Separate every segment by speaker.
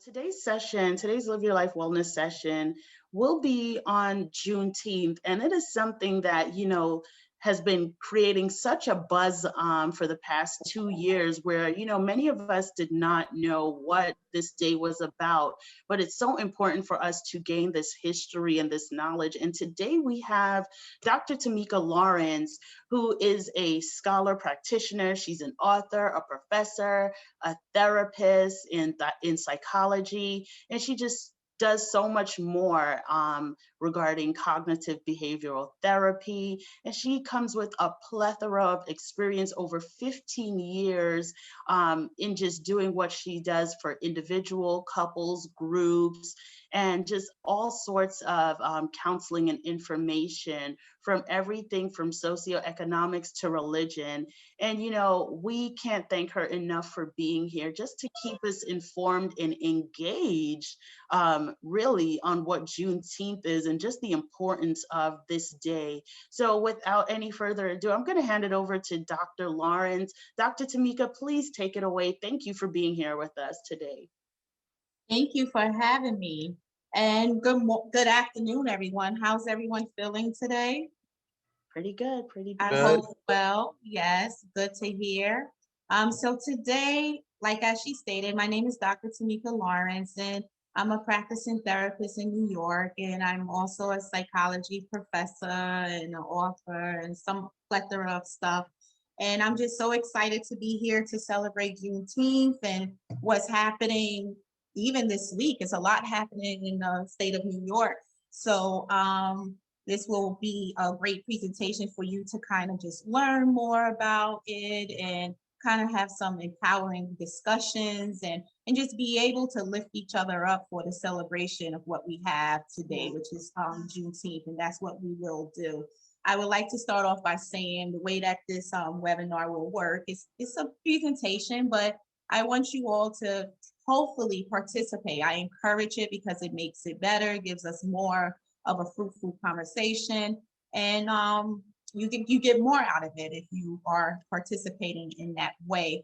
Speaker 1: Today's session, today's Live Your Life Wellness session, will be on Juneteenth. And it is something that, has been creating such a buzz for the past 2 years, where, many of us did not know what this day was about. But it's so important for us to gain this history and this knowledge. And today we have Dr. Tameika Lawrence, who is a scholar practitioner. She's an author, a professor, a therapist in psychology, and she just does so much more regarding cognitive behavioral therapy. And she comes with a plethora of experience over 15 years in just doing what she does for individual, couples, groups, and just all sorts of counseling and information from everything from socioeconomics to religion. And, we can't thank her enough for being here just to keep us informed and engaged, really, on what Juneteenth is and just the importance of this day. So, without any further ado, I'm going to hand it over to Dr. Lawrence. Dr. Tameika, please take it away. Thank you for being here with us today.
Speaker 2: Thank you for having me. And good afternoon, everyone. How's everyone feeling today?
Speaker 1: Pretty good, pretty
Speaker 2: I
Speaker 1: good.
Speaker 2: hope well. Yes, good to hear. So today, like as she stated, my name is Dr. Tameika Lawrence, and I'm a practicing therapist in New York, and I'm also a psychology professor and an author and some plethora of stuff. And I'm just so excited to be here to celebrate Juneteenth and what's happening even this week. It's a lot happening in the state of New York. So this will be a great presentation for you to kind of just learn more about it and kind of have some empowering discussions and just be able to lift each other up for the celebration of what we have today, which is Juneteenth, and that's what we will do. I would like to start off by saying the way that this webinar will work is it's a presentation, but I want you all to hopefully participate. I encourage it because it makes it better, gives us more of a fruitful conversation, and you get more out of it if you are participating in that way.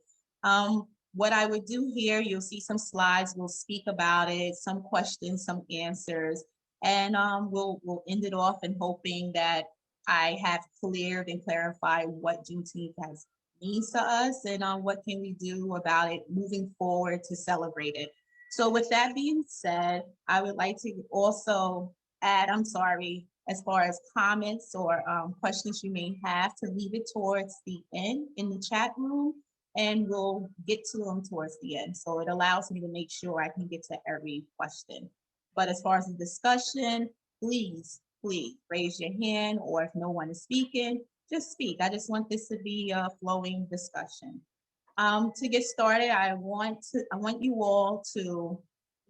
Speaker 2: What I would do here, you'll see some slides, we'll speak about it, some questions, some answers, and we'll end it off in hoping that I have cleared and clarified what Juneteenth has means to us and what can we do about it moving forward to celebrate it. So with that being said, I would like to also add, I'm sorry, as far as comments or questions you may have, to leave it towards the end in the chat room, and we'll get to them towards the end. So it allows me to make sure I can get to every question. But as far as the discussion, please raise your hand, or if no one is speaking, just speak. I just want this to be a flowing discussion. To get started, I want you all to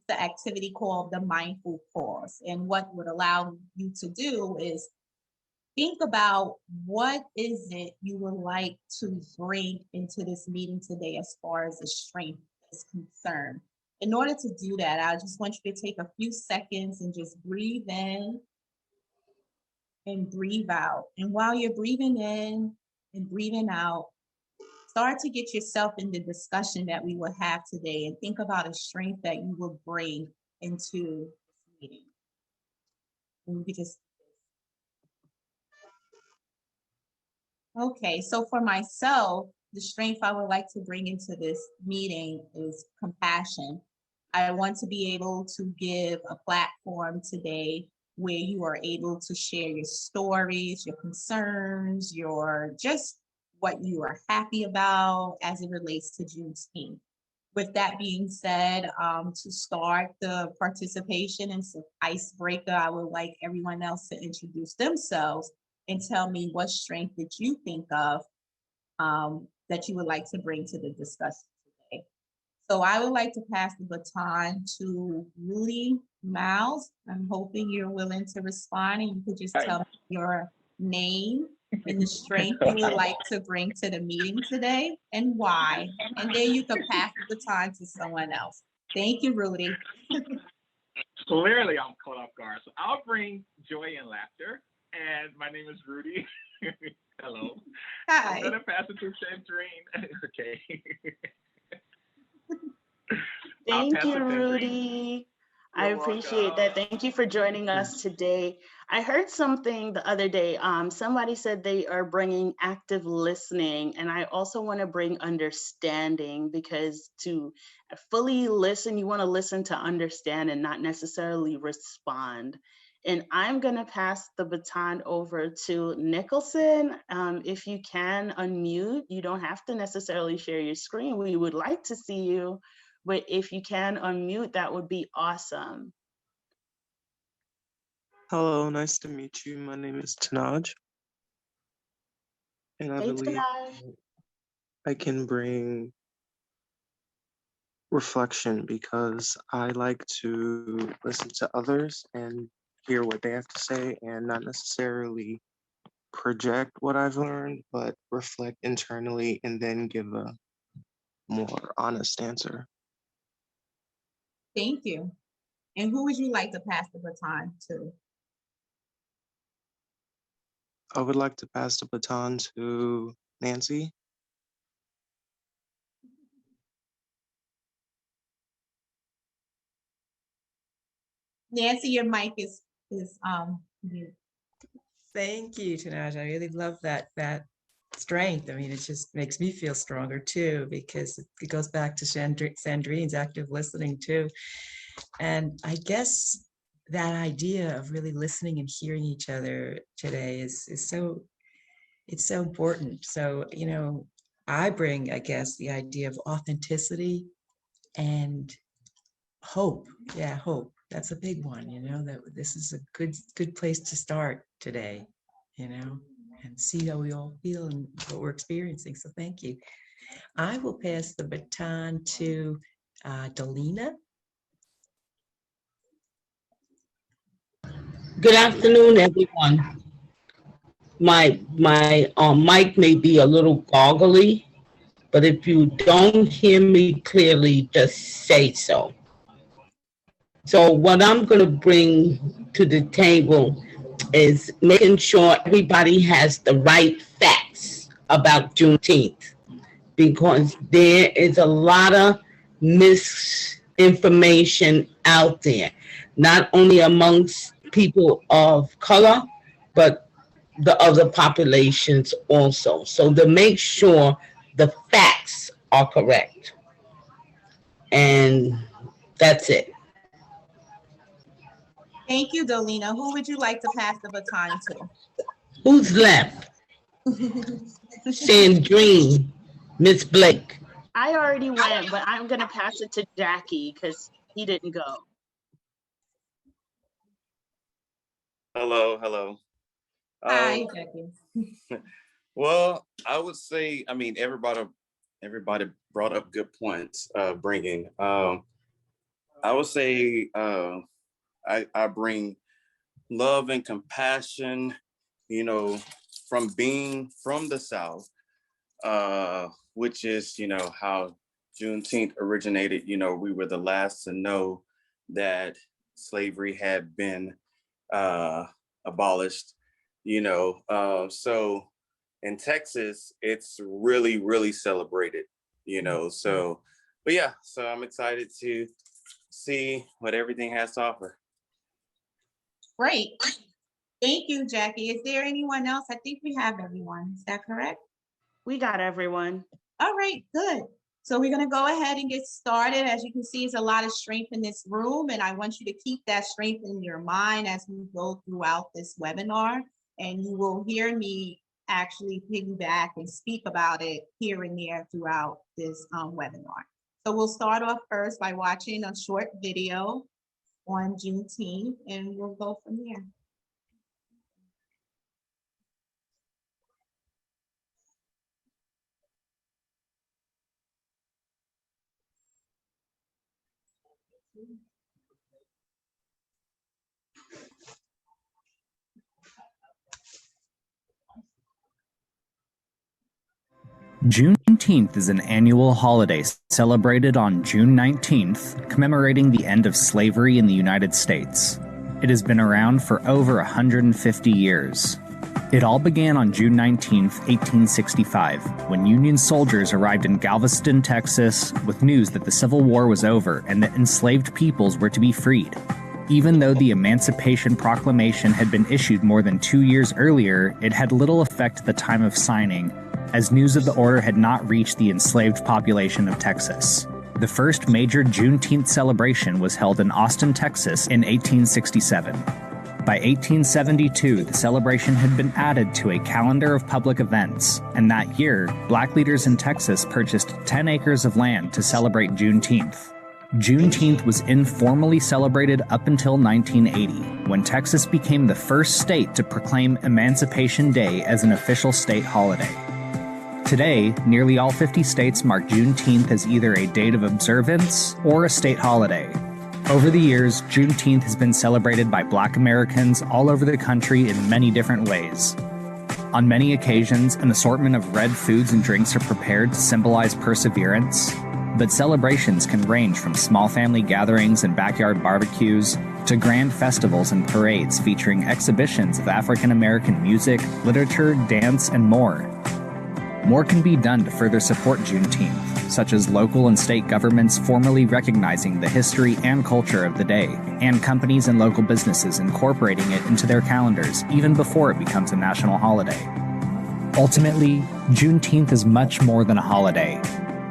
Speaker 2: the activity called the mindful pause. And what would allow you to do is think about what is it you would like to bring into this meeting today as far as the strength is concerned. In order to do that, I just want you to take a few seconds and just breathe in and breathe out. And while you're breathing in and breathing out, start to get yourself in the discussion that we will have today and think about a strength that you will bring into this meeting. And you could just, okay, so for myself, the strength I would like to bring into this meeting is compassion. I want to be able to give a platform today where you are able to share your stories, your concerns, your just what you are happy about as it relates to Juneteenth. With that being said, to start the participation and some icebreaker, I would like everyone else to introduce themselves and tell me what strength that you think of that you would like to bring to the discussion today. So I would like to pass the baton to Rudy Miles. I'm hoping you're willing to respond, and you could just tell me your name and the strength you would like to bring to the meeting today and why. And then you can pass the baton to someone else. Thank you, Rudy.
Speaker 3: Clearly, I'm caught off guard. So I'll bring joy and laughter. And my name is Rudy. Hello.
Speaker 2: Hi.
Speaker 3: I'm going to pass it to Sandrine. Okay. I'll
Speaker 1: Thank
Speaker 3: pass
Speaker 1: you,
Speaker 3: the tangerine.
Speaker 1: Rudy. I
Speaker 3: You're
Speaker 1: appreciate
Speaker 3: welcome.
Speaker 1: that. Thank you for joining us today. I heard something the other day. Somebody said they are bringing active listening, and I also want to bring understanding, because to fully listen, you want to listen to understand and not necessarily respond. And I'm going to pass the baton over to Nicholson. If you can unmute, you don't have to necessarily share your screen. We would like to see you, but if you can unmute, that would be awesome.
Speaker 4: Hello, nice to meet you. My name is Tanaj, and I
Speaker 1: Hey,
Speaker 4: believe
Speaker 1: Tanaj.
Speaker 4: I can bring reflection because I like to listen to others and hear what they have to say and not necessarily project what I've learned, but reflect internally and then give a more honest answer.
Speaker 2: Thank you. And who would you like to pass the baton to?
Speaker 4: I would like to pass the baton to Nancy.
Speaker 2: Nancy, your mic is mute.
Speaker 5: Thank you, Tanaj. I really love that strength. I mean, it just makes me feel stronger too, because it goes back to Sandrine's active listening too. And I guess that idea of really listening and hearing each other today is so, it's so important. So, you know, I bring, I guess, the idea of authenticity and hope. Yeah, hope. That's a big one, you know, that this is a good place to start today, you know, and see how we all feel and what we're experiencing. So thank you. I will pass the baton to Delina.
Speaker 6: Good afternoon, everyone. My mic may be a little goggly, but if you don't hear me clearly, just say so. So what I'm going to bring to the table is making sure everybody has the right facts about Juneteenth, because there is a lot of misinformation out there, not only amongst people of color, but the other populations also. So to make sure the facts are correct. And that's it.
Speaker 2: Thank you, Dolina. Who would you like to pass the baton to?
Speaker 6: Who's left? Sandrine, Miss Blake.
Speaker 1: I already went, but I'm going to pass it to Jackie because he didn't go.
Speaker 7: Hello.
Speaker 2: Hi, Jackie.
Speaker 7: Well, I would say, I mean, everybody brought up good points. Bringing, I would say, I bring love and compassion. You know, from being from the South, which is, you know, how Juneteenth originated. You know, we were the last to know that slavery had been abolished, you know. So in Texas, it's really celebrated, you know. So, but yeah, so I'm excited to see what everything has to offer.
Speaker 2: Great. Thank you, Jackie. Is there anyone else? I think we have everyone. Is that correct?
Speaker 1: We got everyone.
Speaker 2: All right, good. So we're going to go ahead and get started. As you can see, there's a lot of strength in this room, and I want you to keep that strength in your mind as we go throughout this webinar. And you will hear me actually piggyback and speak about it here and there throughout this webinar. So we'll start off first by watching a short video on Juneteenth, and we'll go from there.
Speaker 8: Juneteenth is an annual holiday celebrated on June 19th, commemorating the end of slavery in the United States. It has been around for over 150 years. It all began on June 19, 1865, when Union soldiers arrived in Galveston, Texas, with news that the Civil War was over and that enslaved peoples were to be freed. Even though the Emancipation Proclamation had been issued more than 2 years earlier, it had little effect at the time of signing, as news of the order had not reached the enslaved population of Texas. The first major Juneteenth celebration was held in Austin, Texas in 1867. By 1872, the celebration had been added to a calendar of public events, and that year, Black leaders in Texas purchased 10 acres of land to celebrate Juneteenth. Juneteenth was informally celebrated up until 1980, when Texas became the first state to proclaim Emancipation Day as an official state holiday. Today, nearly all 50 states mark Juneteenth as either a date of observance or a state holiday. Over the years, Juneteenth has been celebrated by Black Americans all over the country in many different ways. On many occasions, an assortment of red foods and drinks are prepared to symbolize perseverance, but celebrations can range from small family gatherings and backyard barbecues to grand festivals and parades featuring exhibitions of African American music, literature, dance, and more. More can be done to further support Juneteenth, such as local and state governments formally recognizing the history and culture of the day, and companies and local businesses incorporating it into their calendars even before it becomes a national holiday. Ultimately, Juneteenth is much more than a holiday.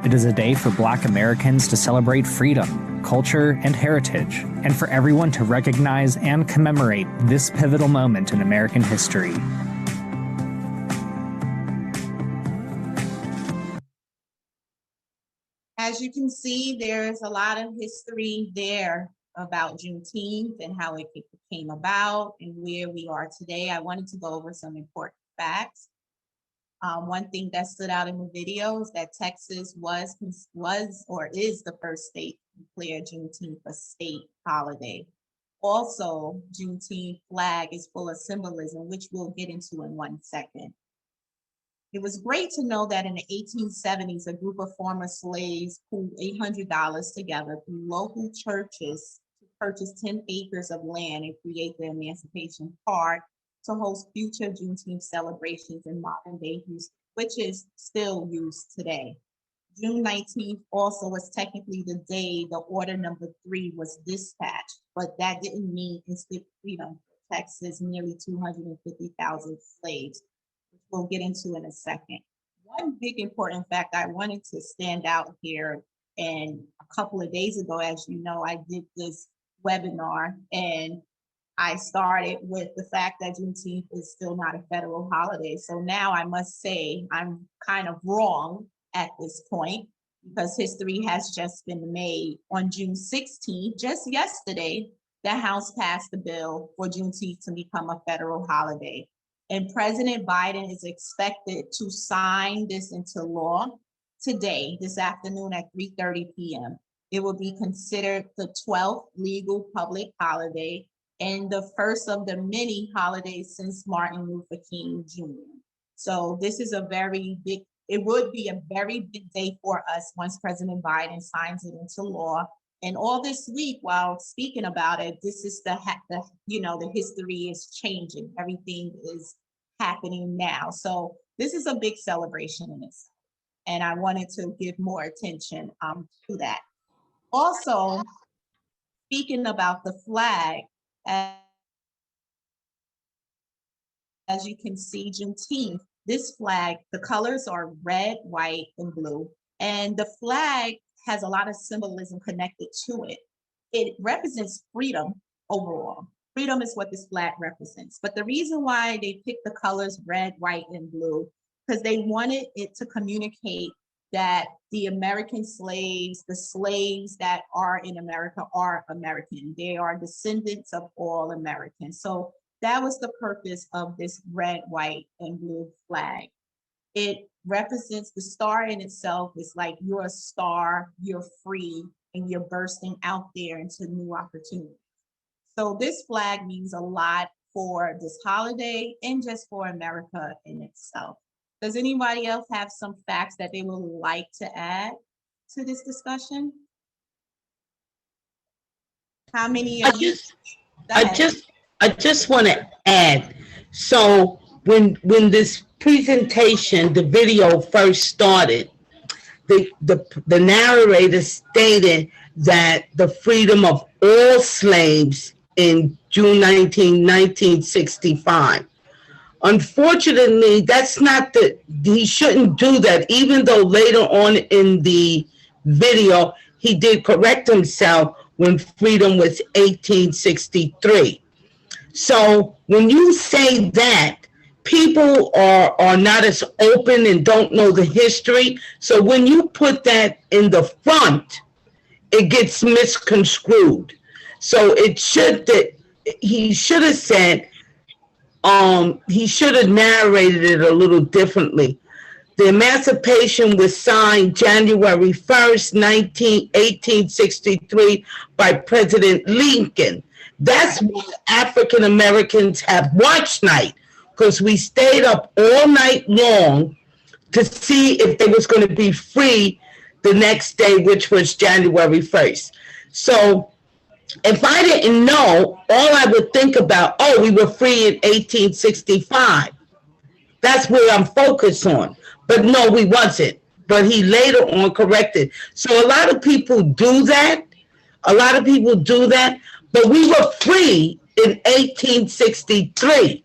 Speaker 8: It is a day for Black Americans to celebrate freedom, culture, and heritage, and for everyone to recognize and commemorate this pivotal moment in American history.
Speaker 2: As you can see, there's a lot of history there about Juneteenth and how it came about and where we are today. I wanted to go over some important facts. One thing that stood out in the video is that Texas was or is the first state to declare Juneteenth a state holiday. Also, Juneteenth flag is full of symbolism, which we'll get into in 1 second. It was great to know that in the 1870s, a group of former slaves pooled $800 together through local churches to purchase 10 acres of land and create the Emancipation Park to host future Juneteenth celebrations in modern day Houston, which is still used today. June 19th also was technically the day the order number 3 was dispatched, but that didn't mean instant freedom for Texas' nearly 250,000 slaves, which we'll get into in a second. One big important fact I wanted to stand out here, and a couple of days ago, as you know, I did this webinar and I started with the fact that Juneteenth is still not a federal holiday. So now I must say I'm kind of wrong at this point because history has just been made. On June 16th, just yesterday, the House passed the bill for Juneteenth to become a federal holiday. And President Biden is expected to sign this into law today, this afternoon at 3:30 p.m. It will be considered the 12th legal public holiday and the first of the many holidays since Martin Luther King Jr. So this is it would be a very big day for us once President Biden signs it into law. And all this week, while speaking about it, this is the history is changing. Everything is happening now. So this is a big celebration in itself. And I wanted to give more attention to that. Also, speaking about the flag, as you can see, Juneteenth, this flag, the colors are red, white, and blue. And the flag has a lot of symbolism connected to it. It represents freedom overall. Freedom is what this flag represents. But the reason why they picked the colors red, white, and blue, because they wanted it to communicate that the American slaves, the slaves that are in America are American. They are descendants of all Americans. So that was the purpose of this red, white, and blue flag. It represents the star in itself. It's like you're a star, you're free, and you're bursting out there into new opportunities. So this flag means a lot for this holiday and just for America in itself. Does anybody else have some facts that they would like to add to this discussion? How many of you?
Speaker 6: I just want to add. So when this presentation, the video first started, the narrator stated that the freedom of all slaves in June 19, 1965. Unfortunately, that's not he shouldn't do that, even though later on in the video, he did correct himself when freedom was 1863. So when you say that, people are not as open and don't know the history. So when you put that in the front, it gets misconstrued. So it should that he should have said, he should have narrated it a little differently. The Emancipation was signed January 1st, 1863 by President Lincoln. That's why African Americans have watch night, because we stayed up all night long to see if they was going to be free the next day, which was January 1st. So if I didn't know, all I would think about, oh, we were free in 1865. That's where I'm focused on. But no, we wasn't. But he later on corrected. So a lot of people do that. But we were free in 1863.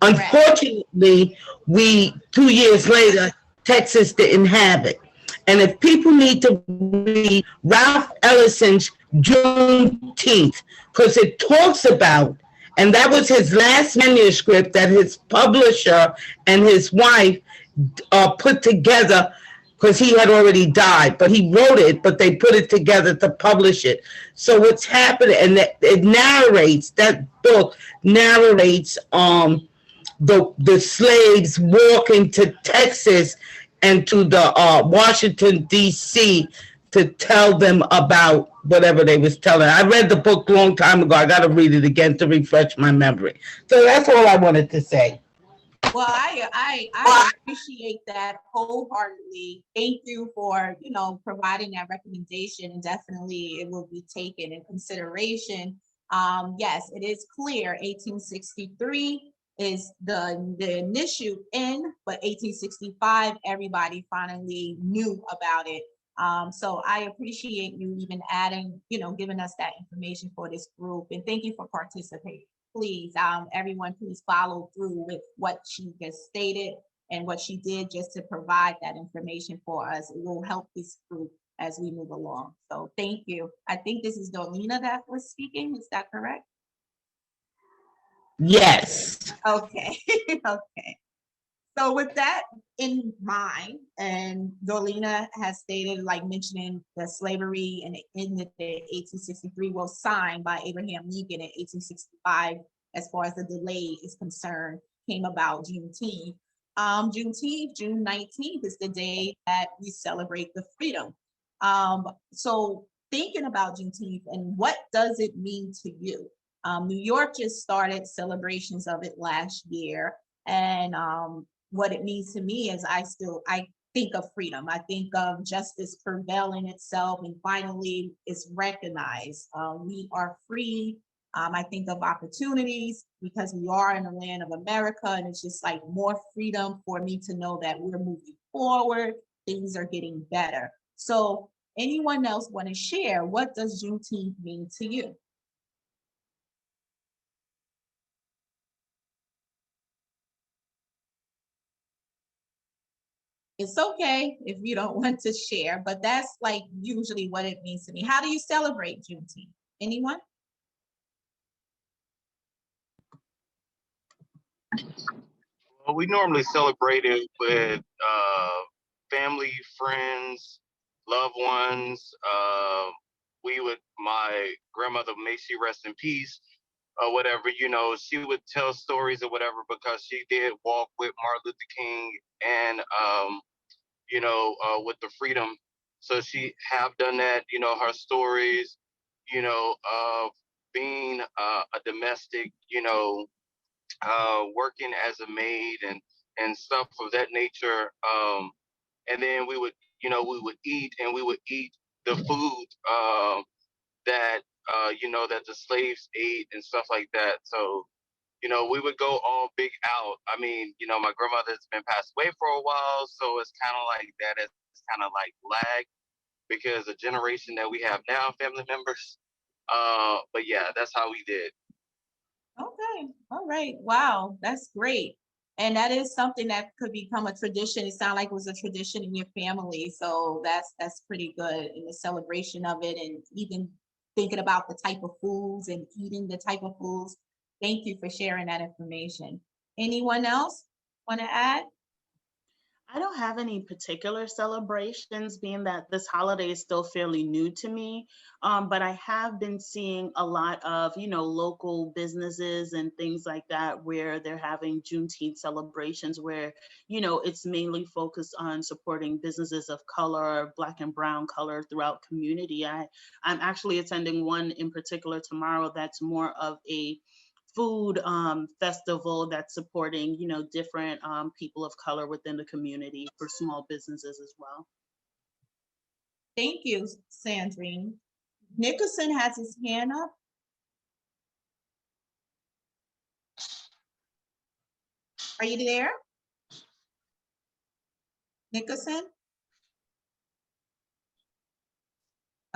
Speaker 6: Unfortunately, 2 years later, Texas didn't have it. And if people need to read Ralph Ellison's Juneteenth, because it talks about, and that was his last manuscript that his publisher and his wife put together, because he had already died, but he wrote it, but they put it together to publish it. So what's happening, and it narrates, that book narrates the slaves walking to Texas and to the Washington, D.C. to tell them about whatever they was telling. I read the book a long time ago. I got to read it again to refresh my memory. So that's all I wanted to say.
Speaker 2: Well, I appreciate that wholeheartedly. Thank you for, providing that recommendation, and definitely it will be taken in consideration. Yes, it is clear 1863 is the initial in, but 1865, everybody finally knew about it. So I appreciate you even adding, giving us that information for this group, and thank you for participating. Please, everyone, please follow through with what she just stated and what she did just to provide that information for us. It will help this group as we move along. So thank you. I think this is Dolina that was speaking. Is that correct?
Speaker 6: Yes.
Speaker 2: Okay. Okay. So with that in mind, and Dolina has stated, like mentioning the slavery and in the 1863 was signed by Abraham Lincoln in 1865, as far as the delay is concerned, came about Juneteenth. Juneteenth, June 19th, is the day that we celebrate the freedom. So thinking about Juneteenth and what does it mean to you? New York just started celebrations of it last year, and what it means to me is I think of freedom. I think of justice prevailing itself, and finally it's recognized. We are free. I think of opportunities because we are in the land of America, and it's just like more freedom for me to know that we're moving forward. Things are getting better. So anyone else want to share, what does Juneteenth mean to you? It's okay if you don't want to share, but that's like usually what it means to me. How do you celebrate Juneteenth? Anyone?
Speaker 4: Well, we normally celebrate it with family, friends, loved ones. My grandmother, may she rest in peace, or whatever, she would tell stories or whatever, because she did walk with Martin Luther King and, with the freedom. So she have done that, her stories, of being a domestic, working as a maid and stuff of that nature. And then we would eat, and we would eat the food that that the slaves ate and stuff like that. So we would go all big out. I mean, my grandmother's been passed away for a while, so it's kind of like that. It's kind of like lag because the generation that we have now, family members. But yeah, that's how we did.
Speaker 2: Okay, all right. Wow, that's great. And that is something that could become a tradition. It sounded like it was a tradition in your family. So that's pretty good in the celebration of it, and even thinking about the type of foods and eating the type of foods. Thank you for sharing that information. Anyone else want to add?
Speaker 1: I don't have any particular celebrations, being that this holiday is still fairly new to me. But I have been seeing a lot of, local businesses and things like that where they're having Juneteenth celebrations where, it's mainly focused on supporting businesses of color, Black and brown color throughout community. I'm actually attending one in particular tomorrow that's more of a food festival that's supporting, different people of color within the community for small businesses as well.
Speaker 2: Thank you, Sandrine. Nicholson has his hand up. Are you there? Nicholson?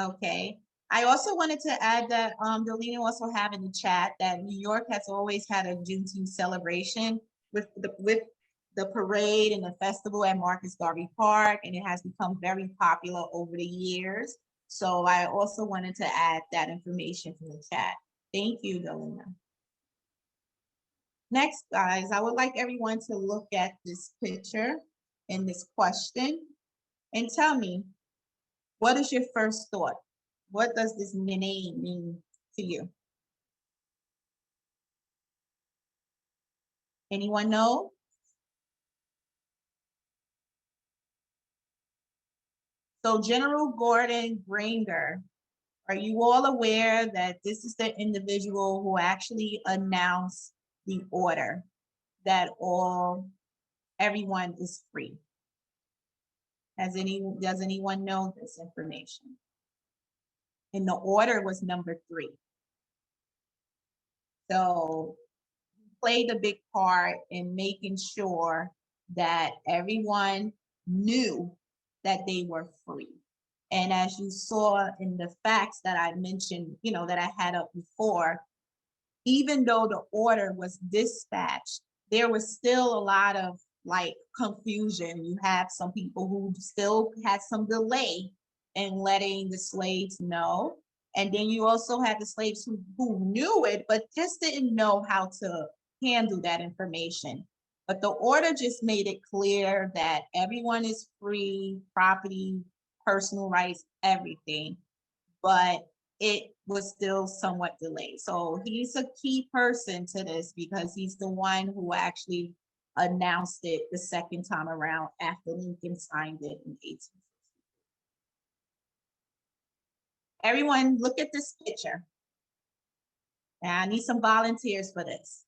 Speaker 2: Okay. I also wanted to add that Delina also have in the chat that New York has always had a Juneteenth celebration with the parade and the festival at Marcus Garvey Park, and it has become very popular over the years. So I also wanted to add that information from the chat. Thank you, Delina. Next, guys, I would like everyone to look at this picture and this question and tell me, what is your first thought? What does this name mean to you? Anyone know? So General Gordon Granger, are you all aware that this is the individual who actually announced the order that everyone is free? Does anyone know this information? And the order was number 3. So played a big part in making sure that everyone knew that they were free. And as you saw in the facts that I mentioned, that I had up before, even though the order was dispatched, there was still a lot of confusion. You have some people who still had some delay in letting the slaves know. And then you also had the slaves who knew it, but just didn't know how to handle that information. But the order just made it clear that everyone is free, property, personal rights, everything. But it was still somewhat delayed. So he's a key person to this because he's the one who actually announced it the second time around after Lincoln signed it in 1860. Everyone, look at this picture. Now, I need some volunteers for this.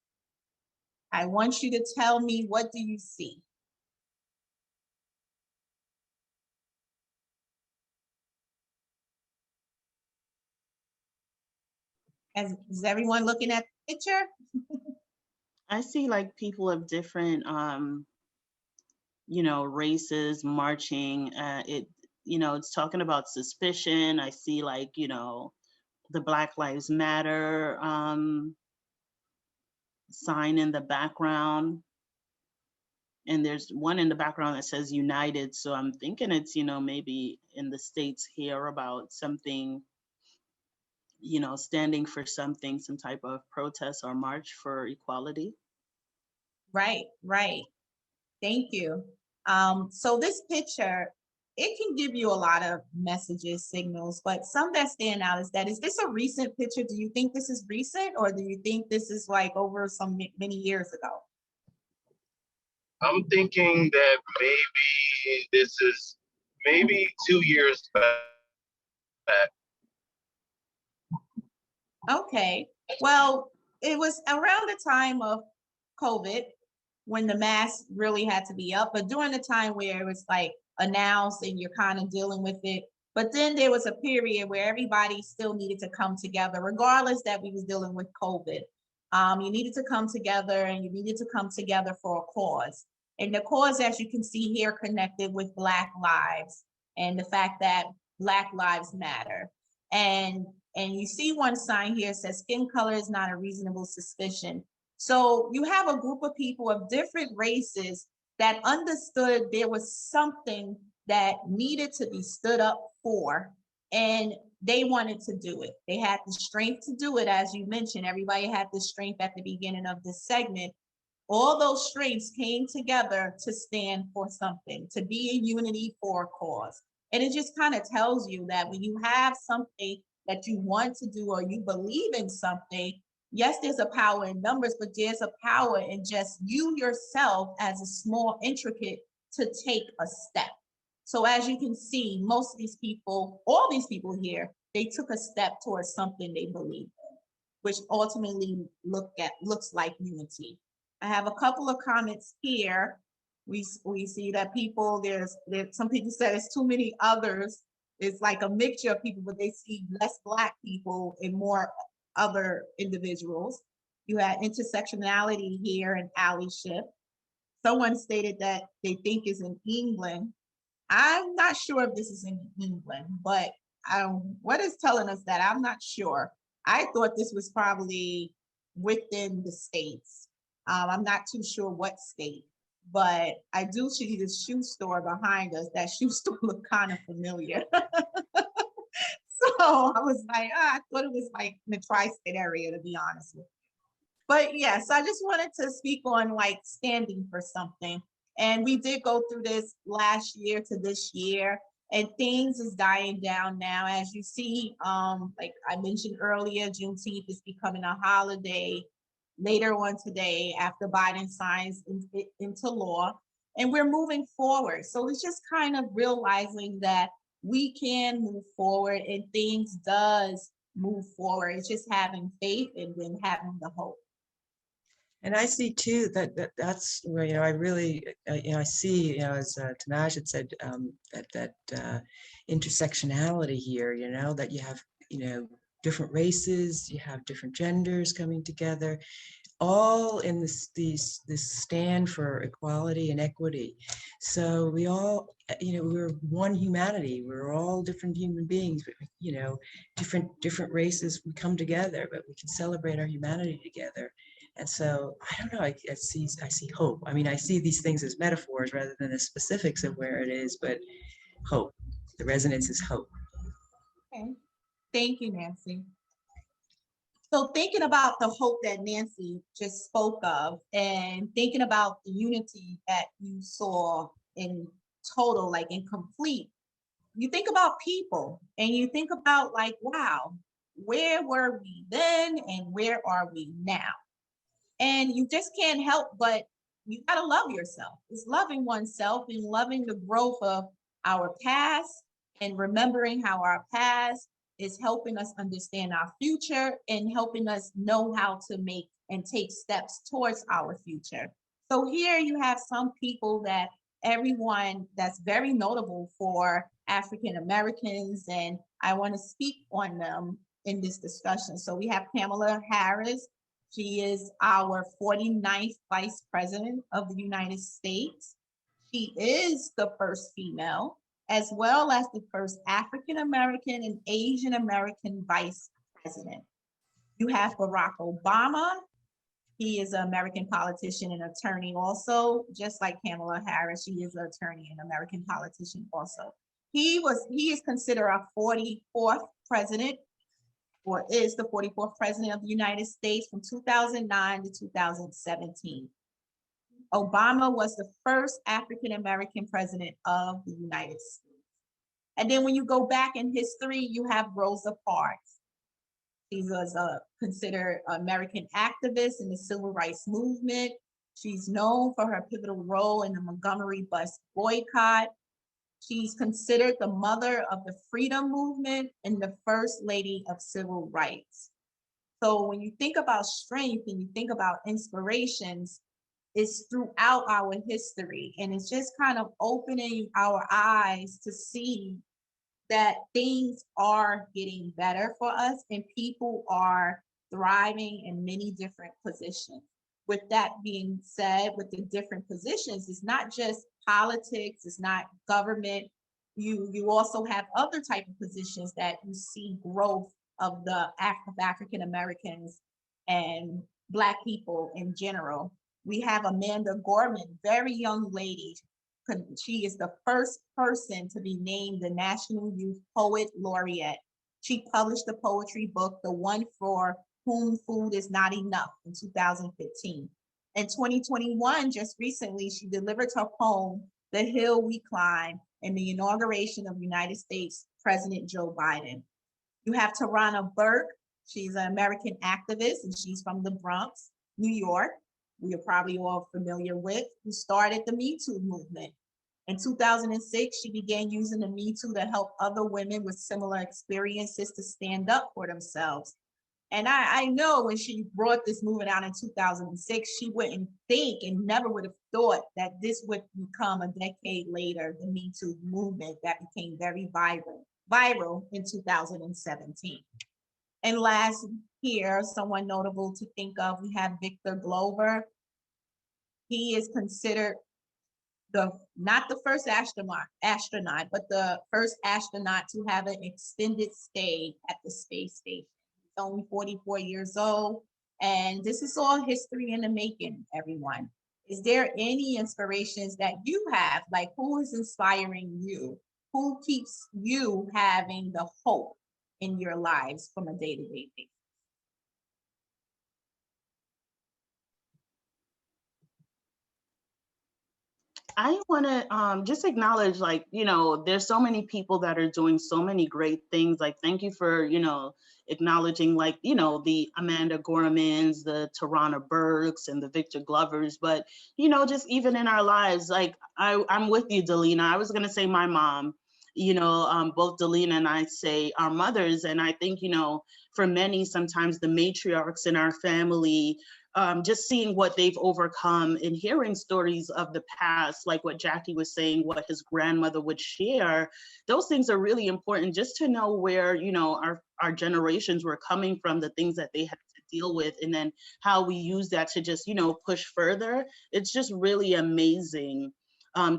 Speaker 2: I want you to tell me, what do you see? Is everyone looking at the picture?
Speaker 1: I see people of different, races marching. It's talking about suspicion. I see the Black Lives Matter sign in the background. And there's one in the background that says United. So I'm thinking it's, maybe in the States here about something, standing for something, some type of protest or march for equality.
Speaker 2: Right. Thank you. So this picture, it can give you a lot of messages, signals, but some that stand out is this a recent picture? Do you think this is recent, or do you think this is over many years ago?
Speaker 4: I'm thinking that maybe this is 2 years back.
Speaker 2: Okay. Well, it was around the time of COVID when the mask really had to be up, but during the time where it was announced and you're kind of dealing with it. But then there was a period where everybody still needed to come together, regardless that we was dealing with COVID. You needed to come together, and you needed to come together for a cause. And the cause, as you can see here, connected with Black lives and the fact that Black lives matter. And you see one sign here says skin color is not a reasonable suspicion. So you have a group of people of different races that understood there was something that needed to be stood up for, and they wanted to do it. They had the strength to do it. As you mentioned, everybody had the strength at the beginning of this segment. All those strengths came together to stand for something, to be in unity for a cause. And it just kind of tells you that when you have something that you want to do or you believe in something, yes, there's a power in numbers, but there's a power in just you yourself as a small intricate to take a step. So as you can see, most of these people, all these people here, they took a step towards something they believe in, which ultimately looks like unity. I have a couple of comments here. We see that people, there's some people said it's too many others. It's like a mixture of people, but they see less Black people and more other individuals. You had intersectionality here and allyship. Someone stated that they think is in England. I'm not sure if this is in England, but what is telling us that? I'm not sure. I thought this was probably within the states. I'm not too sure what state, but I do see the shoe store behind us. That shoe store looked kind of familiar. So I was like, I thought it was like in the tri-state area, to be honest with you. But yes, I just wanted to speak on like standing for something. And we did go through this last year to this year, and things is dying down now. As you see, like I mentioned earlier, Juneteenth is becoming a holiday later on today after Biden signs into law, and we're moving forward. So it's just kind of realizing that we can move forward and things does move forward. It's just having faith and then having the hope.
Speaker 5: And I see too that's where I really I see as Tanaj had said that intersectionality here. That you have different races, you have different genders coming together, all in this stand for equality and equity. So we all we're one humanity. We're all different human beings. Different races. We come together, but we can celebrate our humanity together. And so I don't know, I see hope. I mean, I see these things as metaphors rather than the specifics of where it is, but hope. The resonance is hope.
Speaker 2: Okay. Thank you, Nancy. So thinking about the hope that Nancy just spoke of and thinking about the unity that you saw in total, like in complete, you think about people and you think about like, wow, where were we then and where are we now? And you just can't help but you gotta love yourself. It's loving oneself and loving the growth of our past and remembering how our past is helping us understand our future and helping us know how to make and take steps towards our future. So here you have some people that everyone that's very notable for African Americans, and I want to speak on them in this discussion. So we have Kamala Harris. She is our 49th Vice President of the United States. She is the first female, as well as the first African American and Asian American Vice President. You have Barack Obama. He is an American politician and attorney also, just like Kamala Harris. She is an attorney and American politician also. He is considered our 44th president, or is the 44th president of the United States from 2009 to 2017. Obama was the first African-American president of the United States. And then when you go back in history, you have Rosa Parks. She was considered an American activist in the civil rights movement. She's known for her pivotal role in the Montgomery bus boycott. She's considered the mother of the freedom movement and the first lady of civil rights. So when you think about strength and you think about inspirations, it's throughout our history. And it's just kind of opening our eyes to see that things are getting better for us and people are thriving in many different positions. With that being said, with the different positions, it's not just politics, it's not government. You also have other type of positions that you see growth of the of African Americans and Black people in general. We have Amanda Gorman, very young lady. She is the first person to be named the National Youth Poet Laureate. She published the poetry book, The One for Whom Food Is Not Enough, in 2015. In 2021, just recently, she delivered her poem, The Hill We Climb, in the inauguration of United States President Joe Biden. You have Tarana Burke. She's an American activist, and she's from the Bronx, New York. We are probably all familiar with, who started the Me Too movement. In 2006, she began using the Me Too to help other women with similar experiences to stand up for themselves. And I know when she brought this movement out in 2006, she wouldn't think and never would have thought that this would become a decade later, the Me Too movement that became very viral in 2017. And last here, someone notable to think of, we have Victor Glover. He is considered not the first astronaut, but the first astronaut to have an extended stay at the space station. He's only 44 years old, and this is all history in the making, everyone. Is there any inspirations that you have? Like, who is inspiring you? Who keeps you having the hope in your lives from a day-to-day basis?
Speaker 1: I want to just acknowledge, like, there's so many people that are doing so many great things. Like, thank you for, acknowledging, like, the Amanda Gormans, the Tarana Burks, and the Victor Glovers. But, just even in our lives, like, I'm with you, Delina. I was going to say my mom. Both Delina and I say our mothers. And I think, for many, sometimes the matriarchs in our family, just seeing what they've overcome and hearing stories of the past, like what Jackie was saying, what his grandmother would share, those things are really important just to know where, our generations were coming from, the things that they had to deal with, and then how we use that to just, push further. It's just really amazing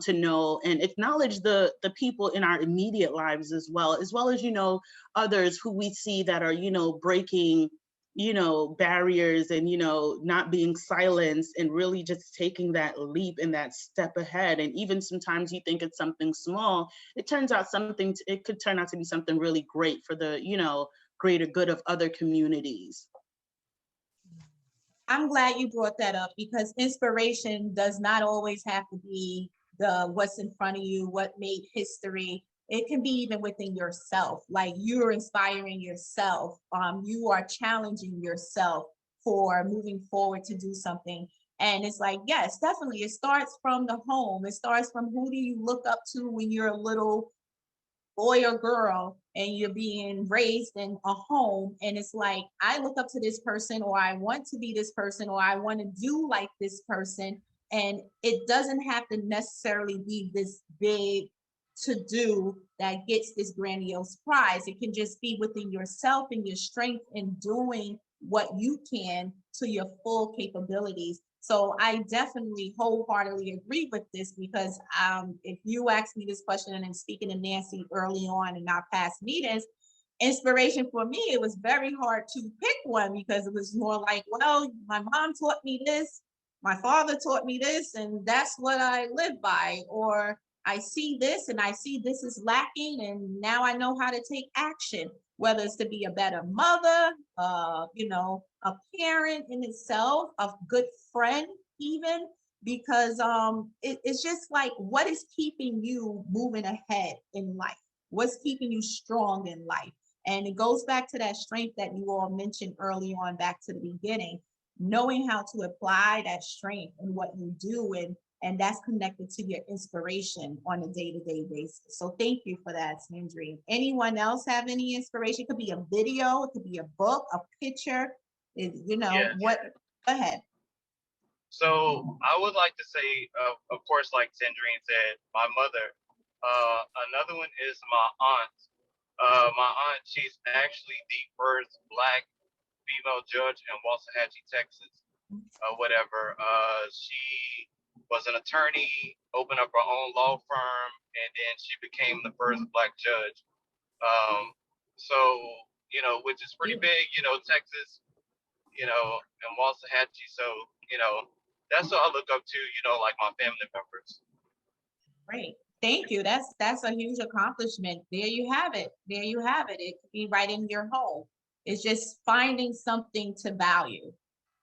Speaker 1: to know and acknowledge the people in our immediate lives as well as, others who we see that are, breaking barriers and, not being silenced and really just taking that leap and that step ahead. And even sometimes you think it's something small, it could turn out to be something really great for the, greater good of other communities.
Speaker 2: I'm glad you brought that up, because inspiration does not always have to be what's in front of you, what made history. It can be even within yourself, like you're inspiring yourself. You are challenging yourself for moving forward to do something. And it's like, yes, definitely. It starts from the home. It starts from, who do you look up to when you're a little boy or girl and you're being raised in a home. And it's like, I look up to this person, or I want to be this person, or I want to do like this person. And it doesn't have to necessarily be this big to do that gets this grandiose prize. It can just be within yourself and your strength in doing what you can to your full capabilities. So I definitely wholeheartedly agree with this, because if you asked me this question, and I'm speaking to Nancy early on in our past meetings, inspiration for me, it was very hard to pick one, because it was more like, well, my mom taught me this, my father taught me this, and that's what I live by. Or I see this and I see this is lacking, and now I know how to take action, whether it's to be a better mother, a parent in itself, a good friend even, because it's just like, what is keeping you moving ahead in life? What's keeping you strong in life? And it goes back to that strength that you all mentioned early on, back to the beginning, knowing how to apply that strength in what you do, and that's connected to your inspiration on a day-to-day basis. So thank you for that, Sandrine. Anyone else have any inspiration? It could be a video, it could be a book, a picture,
Speaker 9: Yes.
Speaker 2: What, go ahead.
Speaker 9: So I would like to say, of course, like Sandrine said, my mother. Another one is my aunt. My aunt, she's actually the first Black female judge in Waxahachie, Texas, whatever. She was an attorney, opened up her own law firm, and then she became the first Black judge. So, you know, which is pretty big, you know, Texas, you know, and Waxahachie. So, you know, that's what I look up to, you know, like my family members.
Speaker 2: Great. Thank you. That's a huge accomplishment. There you have it. There you have it. It could be right in your home. It's just finding something to value.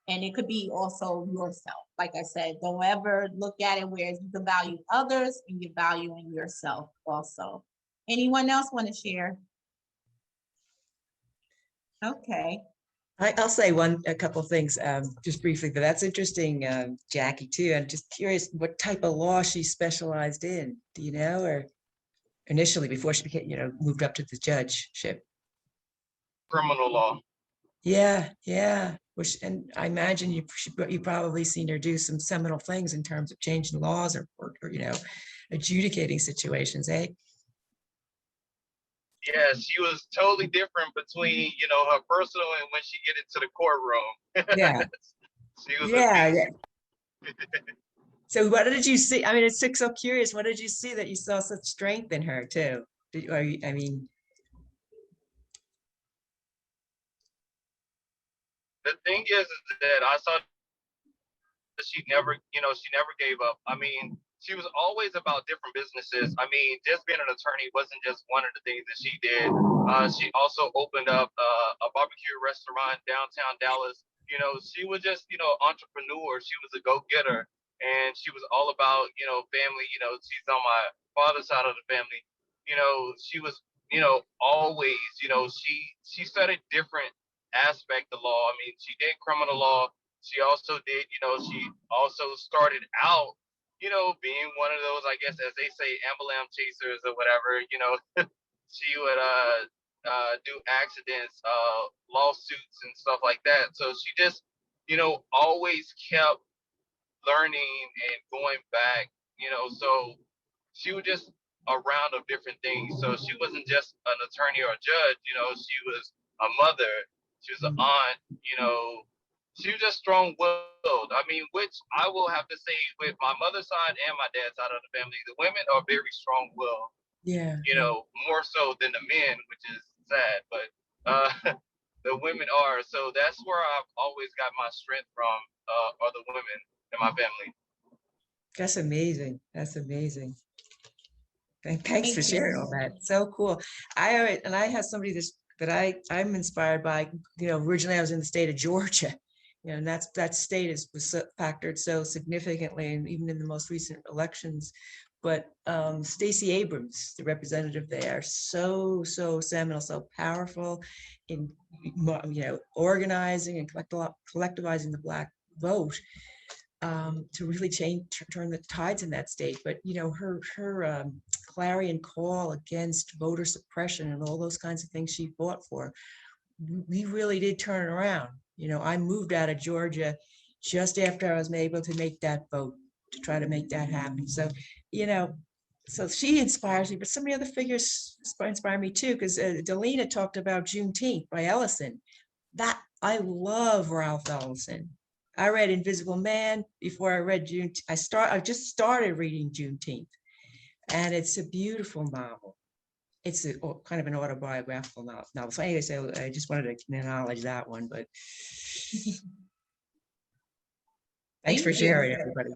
Speaker 2: And it could be also yourself. Like I said, don't ever look at it where you can value others and you're valuing yourself also. Anyone else want to share? Okay.
Speaker 5: I'll say a couple of things just briefly, but that's interesting, Jackie, too. I'm just curious what type of law she specialized in, do you know, or initially before she became, you know, moved up to the judgeship?
Speaker 9: Criminal law.
Speaker 5: Yeah, yeah. Which, and I imagine you probably seen her do some seminal things in terms of changing laws or you know, adjudicating situations, eh?
Speaker 9: Yeah, she was totally different between, you know, her personal and when she get into the courtroom.
Speaker 5: Yeah.
Speaker 9: She was
Speaker 5: Yeah. So what did you see? I mean, it's so curious. What did you see that you saw such strength in her too? I mean,
Speaker 9: the thing is that I saw that she never, you know, she never gave up. I mean, she was always about different businesses. I mean, just being an attorney wasn't just one of the things that she did. She also opened up a barbecue restaurant downtown Dallas. You know, she was just, you know, entrepreneur. She was a go-getter, and she was all about, you know, family. You know, she's on my father's side of the family. You know, she was, you know, always, you know, she studied different aspect of law. I mean, she did criminal law. She also did, you know, she also started out, you know, being one of those, I guess, as they say, ambulance chasers or whatever. You know, she would do accidents, lawsuits and stuff like that. So she just, you know, always kept learning and going back, you know, so she was just around of different things. So she wasn't just an attorney or a judge, you know, she was a mother, she was an aunt, you know, she was just strong-willed. I mean, which I will have to say with my mother's side and my dad's side of the family, the women are very strong-willed.
Speaker 5: yeah.
Speaker 9: You know, more so than the men, which is sad, but the women are. So that's where I've always got my strength from, are the women in my family.
Speaker 5: That's amazing. That's amazing. And thanks for
Speaker 2: Thank
Speaker 5: sharing
Speaker 2: you.
Speaker 5: all that. So cool. I have somebody that I'm inspired by. You know, originally I was in the state of Georgia, you know, and that state was factored so significantly, and even in the most recent elections. But Stacey Abrams, the representative there, so seminal, so powerful in, you know, organizing and collectivizing the Black vote. To really turn the tides in that state. But, you know, her clarion call against voter suppression and all those kinds of things she fought for, we really did turn it around. You know, I moved out of Georgia just after I was able to make that vote, to try to make that happen. So, you know, so she inspires me, but so many other figures inspire me too, because Delina talked about Juneteenth by Ellison. That, I love Ralph Ellison. I read Invisible Man before I read Juneteenth. I just started reading Juneteenth, and it's a beautiful novel. It's kind of an autobiographical novel. So anyway, so I just wanted to acknowledge that one, but thanks for sharing, everybody.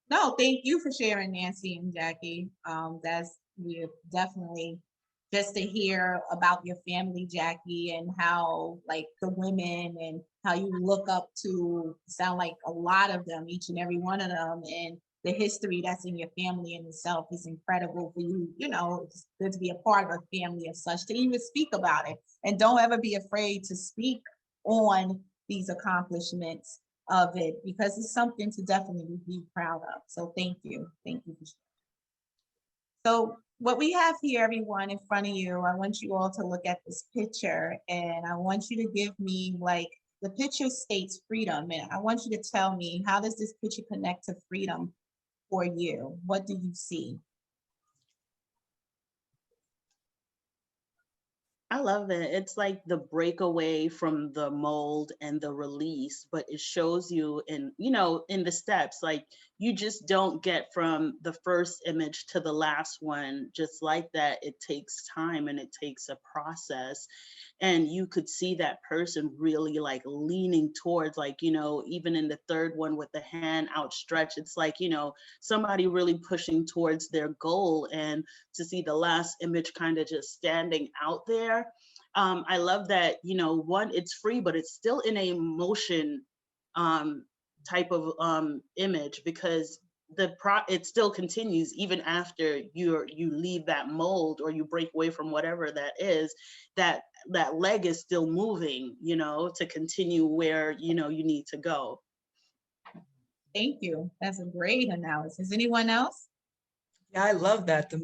Speaker 2: No, thank you for sharing, Nancy and Jackie. We're definitely just to hear about your family, Jackie, and how like the women and how you look up to, sound like a lot of them, each and every one of them, and the history that's in your family in itself is incredible for you. You know, it's good to be a part of a family of such, to even speak about it. And don't ever be afraid to speak on these accomplishments of it, because it's something to definitely be proud of. So thank you. Thank you. So what we have here, everyone, in front of you, I want you all to look at this picture, and I want you to give me, like, the picture states freedom, and I want you to tell me, how does this picture connect to freedom for you? What do you see?
Speaker 1: I love it. It's like the breakaway from the mold and the release, but it shows you in, in the steps. Like you just don't get from the first image to the last one just like that. It takes time and it takes a process. And you could see that person really like leaning towards, like, even in the third one with the hand outstretched, it's like, somebody really pushing towards their goal. And to see the last image kind of just standing out there. I love that, one, it's free, but it's still in a motion um, type of image, because it still continues even after you leave that mold or you break away from whatever that is. That leg is still moving, to continue where you need to go.
Speaker 2: Thank you. That's a great analysis. Anyone else?
Speaker 5: Yeah, I love that. The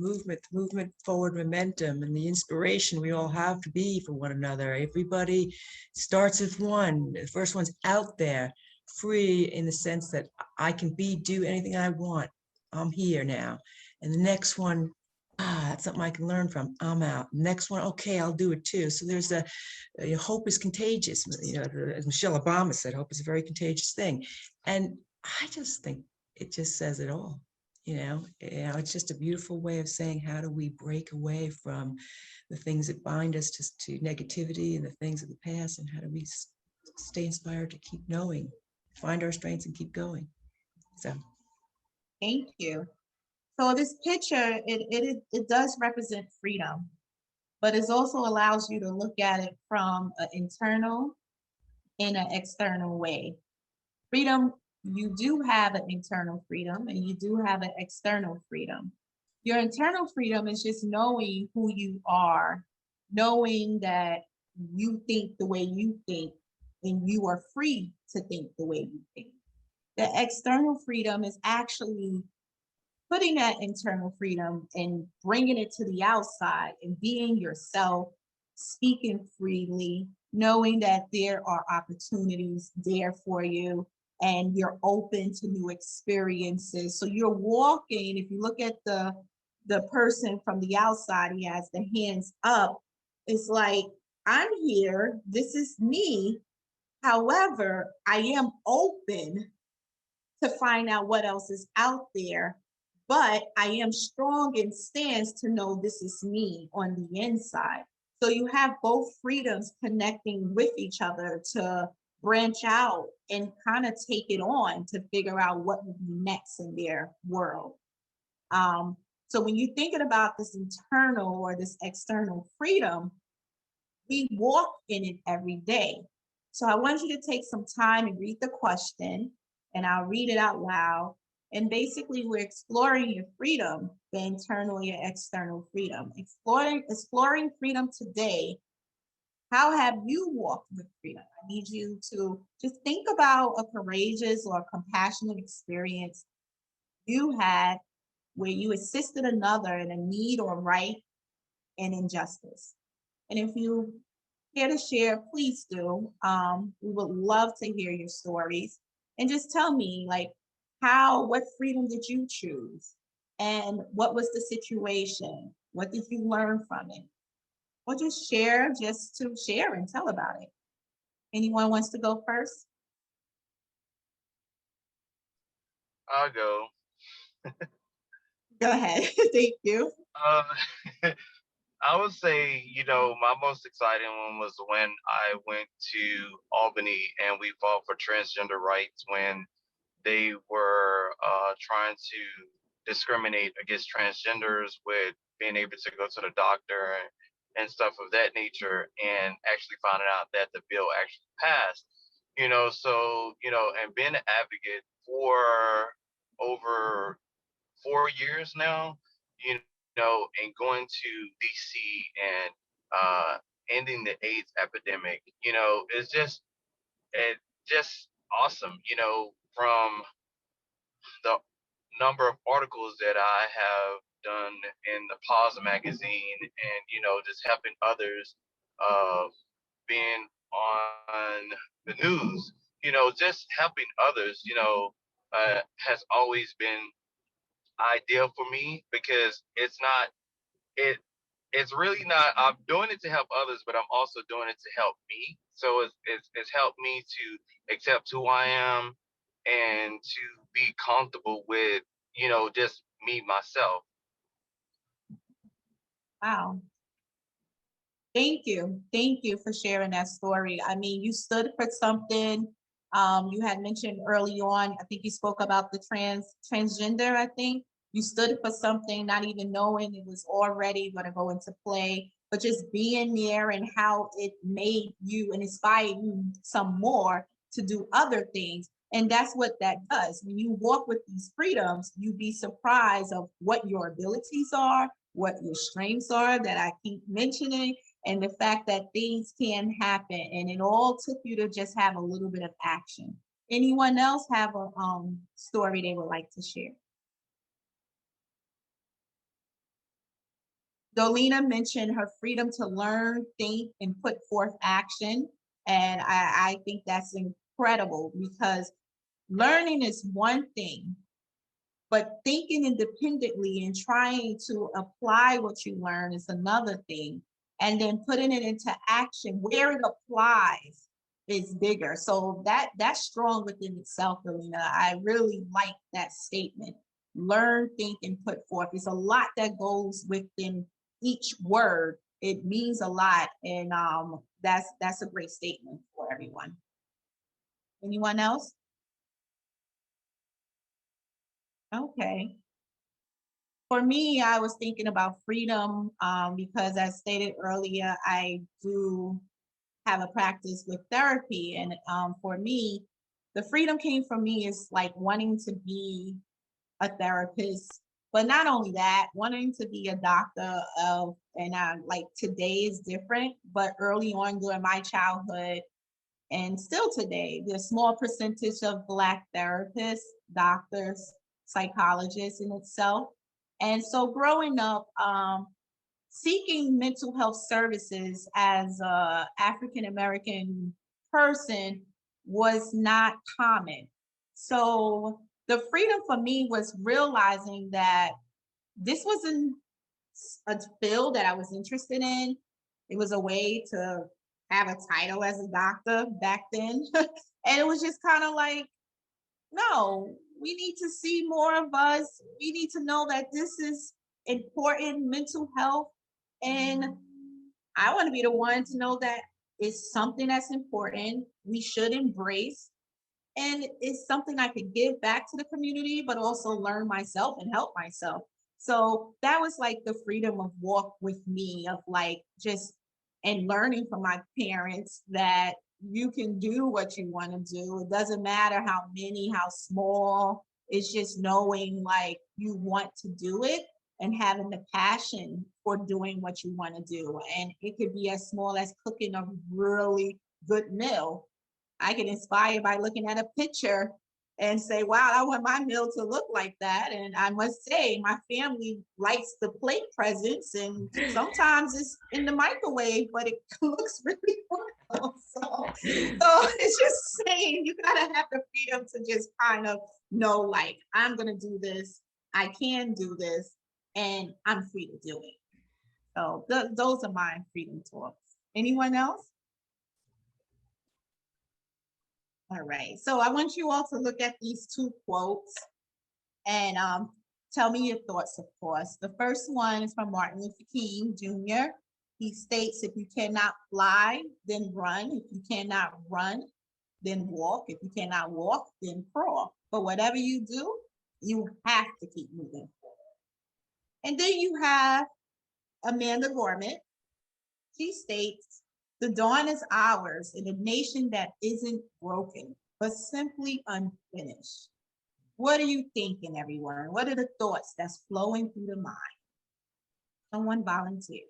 Speaker 5: movement forward momentum and the inspiration we all have to be for one another. Everybody starts with one. The first one's out there, free in the sense that I can do anything I want. I'm here now. And the next one, that's something I can learn from. I'm out. Next one, okay, I'll do it too. So there's hope is contagious. As Michelle Obama said, hope is a very contagious thing. And I just think it just says it all. It's just a beautiful way of saying, how do we break away from the things that bind us to negativity and the things of the past, and how do we stay inspired to keep knowing, find our strengths and keep going. So
Speaker 2: thank you. So this picture, it does represent freedom, but it also allows you to look at it from an internal and an external way. Freedom, you do have an internal freedom and you do have an external freedom. Your internal freedom is just knowing who you are, knowing that you think the way you think and you are free to think the way you think. The external freedom is actually putting that internal freedom and bringing it to the outside and being yourself, speaking freely, knowing that there are opportunities there for you and you're open to new experiences. So you're walking, if you look at the person from the outside, he has the hands up. It's like, I'm here, this is me. However, I am open to find out what else is out there, but I am strong in stance to know this is me on the inside. So you have both freedoms connecting with each other to branch out and kind of take it on to figure out what will be next in their world. So when you're thinking about this internal or this external freedom, we walk in it every day. So I want you to take some time and read the question, and I'll read it out loud. And basically, we're exploring your freedom, the internal and external freedom. Exploring freedom today. How have you walked with freedom? I need you to just think about a courageous or compassionate experience you had where you assisted another in a need or right and injustice. And if you care to share, please do. We would love to hear your stories. And just tell me, like, what freedom did you choose? And what was the situation? What did you learn from it? Or just share, just to share and tell about it. Anyone wants to go first?
Speaker 9: I'll go.
Speaker 2: Go ahead. Thank you.
Speaker 9: Uh, I would say, my most exciting one was when I went to Albany and we fought for transgender rights when they were trying to discriminate against transgenders with being able to go to the doctor and stuff of that nature, and actually finding out that the bill actually passed. And being an advocate for over 4 years now, and going to DC and ending the AIDS epidemic, it's just awesome, from the number of articles that I have done in the Pause magazine, and just helping others, being on the news, just helping others, has always been ideal for me, because it's not it it's really not, I'm doing it to help others, but I'm also doing it to help me. So it's helped me to accept who I am and to be comfortable with, just me, myself.
Speaker 2: Wow. Thank you. Thank you for sharing that story. I mean, you stood for something. You had mentioned early on, I think you spoke about the transgender, I think. You stood for something, not even knowing it was already going to go into play, but just being there and how it made you and inspired you some more to do other things. And that's what that does. When you walk with these freedoms, you'd be surprised of what your abilities are, what your strengths are that I keep mentioning, and the fact that things can happen. And it all took you to just have a little bit of action. Anyone else have a story they would like to share? Dolina mentioned her freedom to learn, think, and put forth action. And I think that's incredible, because learning is one thing, but thinking independently and trying to apply what you learn is another thing. And then putting it into action where it applies is bigger. So that's strong within itself, Alina. I really like that statement. Learn, think, and put forth. There's a lot that goes within each word. It means a lot. And that's a great statement for everyone. Anyone else? Okay. For me, I was thinking about freedom because, as stated earlier, I do have a practice with therapy. And for me, the freedom came from me is like wanting to be a therapist, but not only that, wanting to be a doctor of, and like today is different, but early on during my childhood and still today, there's a small percentage of Black therapists, doctors, psychologists in itself. And so growing up, seeking mental health services as a African American person was not common. So the freedom for me was realizing that this wasn't a field that I was interested in. It was a way to have a title as a doctor back then. And it was just kind of like, no, we need to see more of us. We need to know that this is important, mental health. And I want to be the one to know that it's something that's important. We should embrace. And it's something I could give back to the community, but also learn myself and help myself. So that was like the freedom of walk with me, of like just and learning from my parents that you can do what you want to do. It doesn't matter how many, how small. It's just knowing like you want to do it and having the passion for doing what you want to do. And it could be as small as cooking a really good meal. I get inspired by looking at a picture and say, wow, I want my meal to look like that. And I must say, my family likes the plate presents, and sometimes it's in the microwave, but it looks really well. So it's just saying you gotta have the freedom to just kind of know, like, I'm gonna do this, I can do this, and I'm free to do it. So those are my freedom talks. Anyone else? All right, so I want you all to look at these two quotes and tell me your thoughts, of course. The first one is from Martin Luther King Jr. He states, if you cannot fly, then run. If you cannot run, then walk. If you cannot walk, then crawl. But whatever you do, you have to keep moving forward. And then you have Amanda Gorman. She states, the dawn is ours in a nation that isn't broken, but simply unfinished. What are you thinking, everyone? What are the thoughts that's flowing through the mind? Someone volunteer.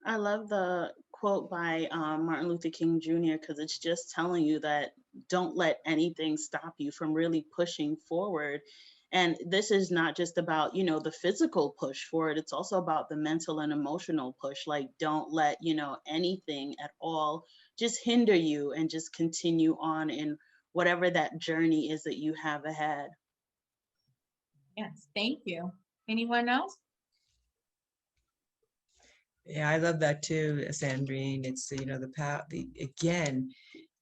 Speaker 1: I love the quote by Martin Luther King Jr. because it's just telling you that don't let anything stop you from really pushing forward. And this is not just about, the physical push forward. It's also about the mental and emotional push. Like, don't let, anything at all just hinder you, and just continue on in whatever that journey is that you have ahead.
Speaker 2: Yes, thank you. Anyone else?
Speaker 5: Yeah, I love that too, Sandrine. It's, again,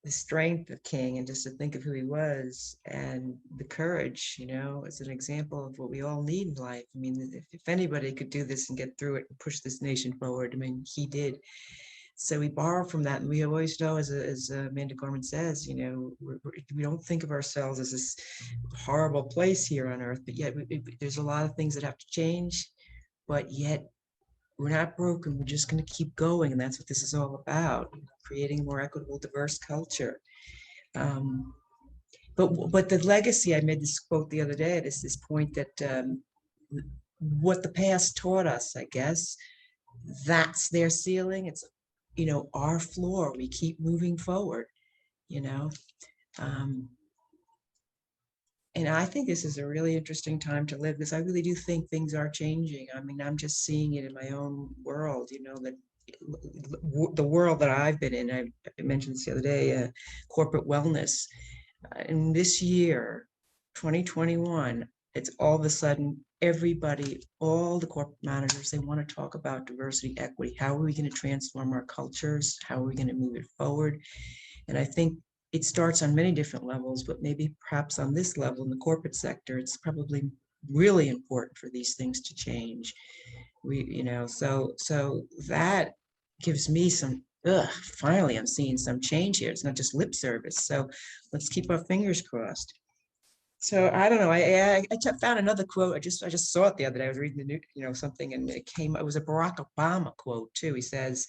Speaker 5: the strength of King, and just to think of who he was and the courage, it's an example of what we all need in life. I mean, if anybody could do this and get through it and push this nation forward, I mean, he did. So we borrow from that, and we always know, as Amanda Gorman says, we don't think of ourselves as this horrible place here on earth, but yet there's a lot of things that have to change, but yet we're not broken. We're just going to keep going, and that's what this is all about: creating a more equitable, diverse culture. But the legacy, I made this quote the other day. This point that what the past taught us, I guess, that's their ceiling. It's our floor. We keep moving forward. Um, and I think this is a really interesting time to live, because I really do think things are changing. I mean, I'm just seeing it in my own world, that the world that I've been in. I mentioned this the other day, corporate wellness. In this year, 2021, it's all of a sudden everybody, all the corporate managers, they want to talk about diversity, equity. How are we going to transform our cultures? How are we going to move it forward? And I think it starts on many different levels, but maybe perhaps on this level in the corporate sector, it's probably really important for these things to change. So that gives me some, finally, I'm seeing some change here. It's not just lip service. So let's keep our fingers crossed. So I don't know. I found another quote. I just saw it the other day. I was reading the new, something, and it was a Barack Obama quote too. He says,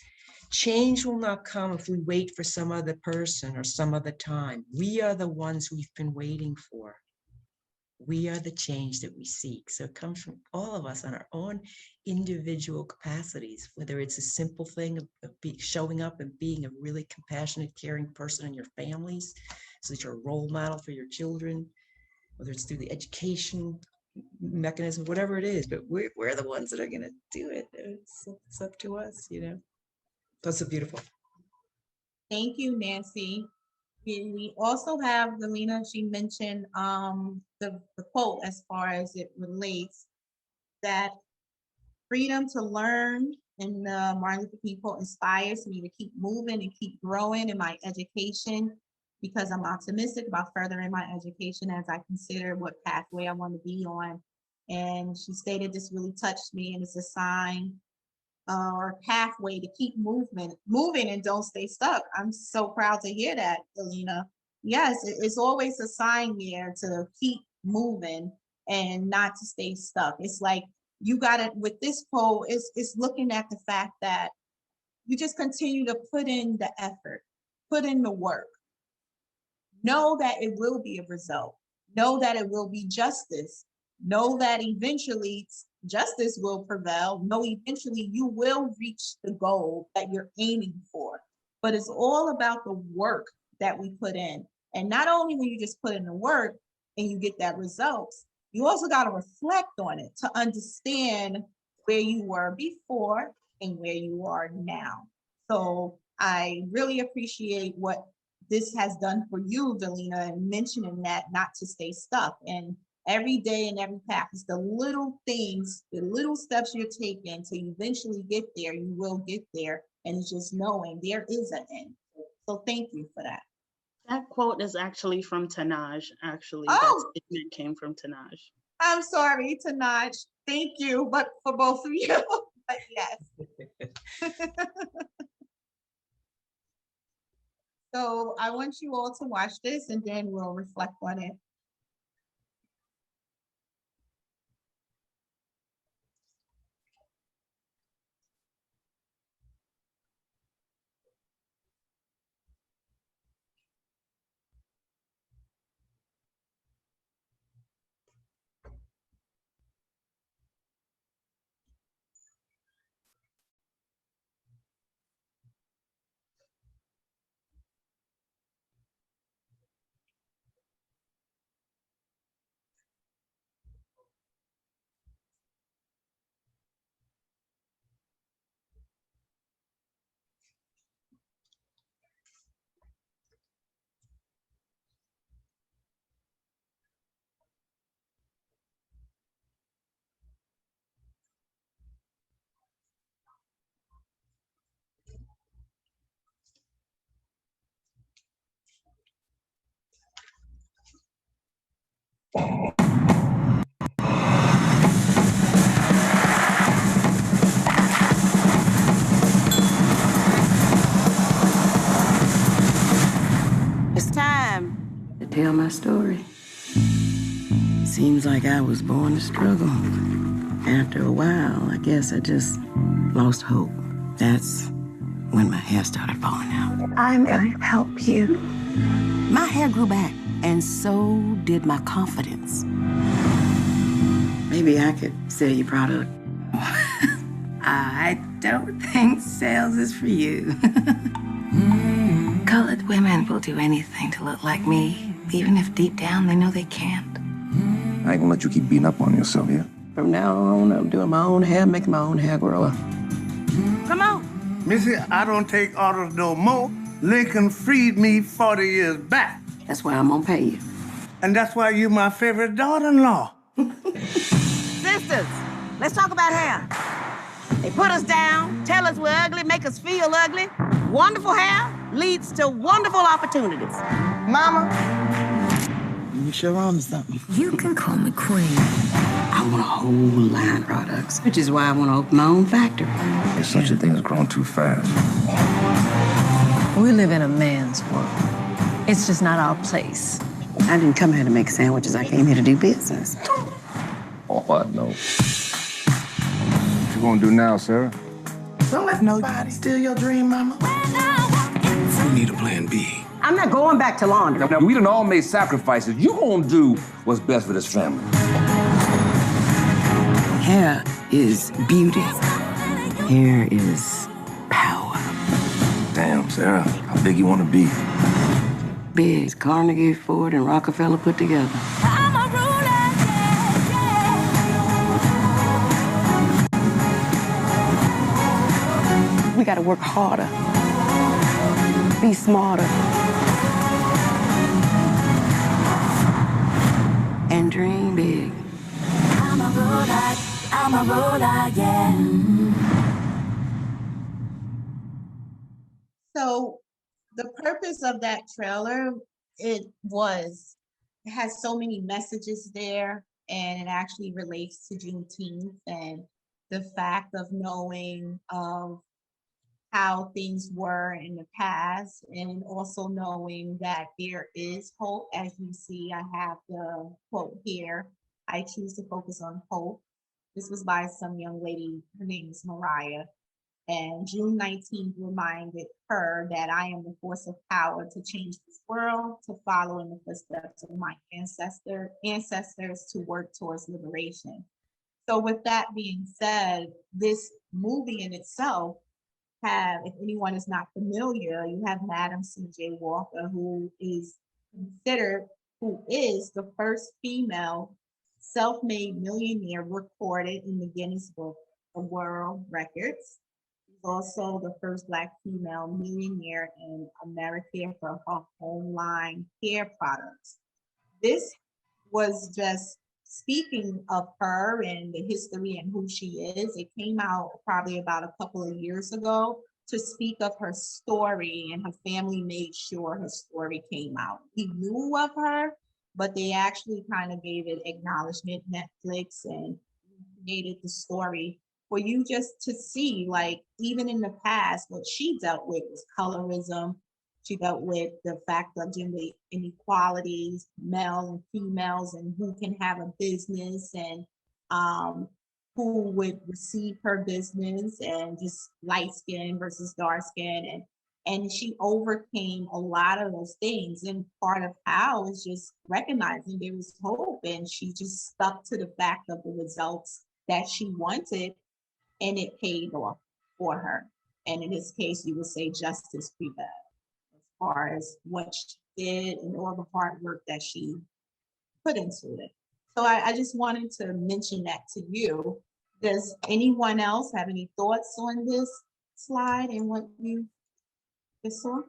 Speaker 5: "Change will not come if we wait for some other person or some other time. We are the ones we've been waiting for. We are the change that we seek." So it comes from all of us on our own individual capacities, whether it's a simple thing of showing up and being a really compassionate, caring person in your families, so that you're a role model for your children, whether it's through the education mechanism, whatever it is, but we're the ones that are going to do it. It's up to us, That's so beautiful.
Speaker 2: Thank you, Nancy. We also have Delina. She mentioned the quote as far as it relates, that freedom to learn, and Martin Luther King quote inspires me to keep moving and keep growing in my education, because I'm optimistic about furthering my education as I consider what pathway I want to be on. And she stated this really touched me, and it's a sign or pathway to keep moving and don't stay stuck. I'm so proud to hear that, Delina. Yes, it's always a sign there to keep moving and not to stay stuck. It's like you got it with this poll, it's looking at the fact that you just continue to put in the effort, put in the work. Know that it will be a result. Know that it will be justice. Know that eventually justice will prevail. Know eventually you will reach the goal that you're aiming for. But it's all about the work that we put in. And not only when you just put in the work and you get that results, you also got to reflect on it to understand where you were before and where you are now. So I really appreciate what this has done for you, Delina, and mentioning that not to stay stuck. And every day and every path, it's the little things, the little steps you're taking to eventually get there. You will get there. And it's just knowing there is an end. So thank you for that.
Speaker 1: That quote is actually from Tanaj, actually.
Speaker 2: Oh,
Speaker 1: That statement came from Tanaj.
Speaker 2: I'm sorry, Tanaj. Thank you, but for both of you. But yes. So I want you all to watch this, and then we'll reflect on it.
Speaker 10: tell my story. Seems like I was born to struggle. After a while, I guess I just lost hope. That's when my hair started falling out. I'm going to help you. My hair grew back, and so did my confidence. Maybe I could sell your product. I don't think sales is for you. Colored women will do anything to look like me, even if deep down they know they can't.
Speaker 11: I ain't gonna let you keep beating up on yourself, yeah?
Speaker 10: From now on, I'm doing my own hair, making my own hair grow up. Come on.
Speaker 12: Missy, I don't take orders no more. Lincoln freed me 40 years back.
Speaker 10: That's why I'm gonna pay you.
Speaker 12: And that's why you're my favorite daughter-in-law.
Speaker 10: Sisters, let's talk about hair. They put us down, tell us we're ugly, make us feel ugly. Wonderful hair leads to wonderful opportunities. Mama, you sure on something. You can call me Queen. I want a whole line of products, which is why I want to open my own factory.
Speaker 11: There's such a thing as growing too fast.
Speaker 13: We live in a man's world. It's just not our place.
Speaker 10: I didn't come here to make sandwiches. I came here to do business.
Speaker 11: Oh, I know. What you gonna do now, Sarah?
Speaker 12: Don't let nobody steal your dream, Mama.
Speaker 11: We need a plan B.
Speaker 10: I'm not going back to laundry.
Speaker 11: Now, we done all made sacrifices. You gonna do what's best for this family.
Speaker 10: Hair is beauty. Hair is power.
Speaker 11: Damn, Sarah, how big you wanna be?
Speaker 10: Big. Carnegie, Ford, and Rockefeller put together. We gotta work harder, be smarter, and dream big. I'm a ruler, yeah.
Speaker 2: So the purpose of that trailer, it has so many messages there, and it actually relates to Juneteenth and the fact of knowing of how things were in the past, and also knowing that there is hope. As you see, I have the quote here, I choose to focus on hope. This was by some young lady, her name is Mariah. And June 19th reminded her that I am the force of power to change this world, to follow in the footsteps of my ancestors to work towards liberation. So with that being said, this movie in itself if anyone is not familiar, you have Madam C.J. Walker, who is the first female self-made millionaire recorded in the Guinness Book of World Records. She's also the first Black female millionaire in America for her home line hair products. This was just speaking of her and the history and who she is. It came out probably about a couple of years ago to speak of her story, and her family made sure her story came out. We knew of her, but they actually kind of gave it acknowledgement, Netflix, and created the story for you just to see, like, even in the past, what she dealt with was colorism. She dealt with the fact of gender inequalities, male and females, and who can have a business, and who would receive her business, and just light skin versus dark skin. And she overcame a lot of those things. And part of how is just recognizing there was hope, and she just stuck to the fact of the results that she wanted, and it paid off for her. And in this case, you would say justice prevailed, far as what she did and all the hard work that she put into it. So I just wanted to mention that to you. Does anyone else have any thoughts on this slide and what you just saw?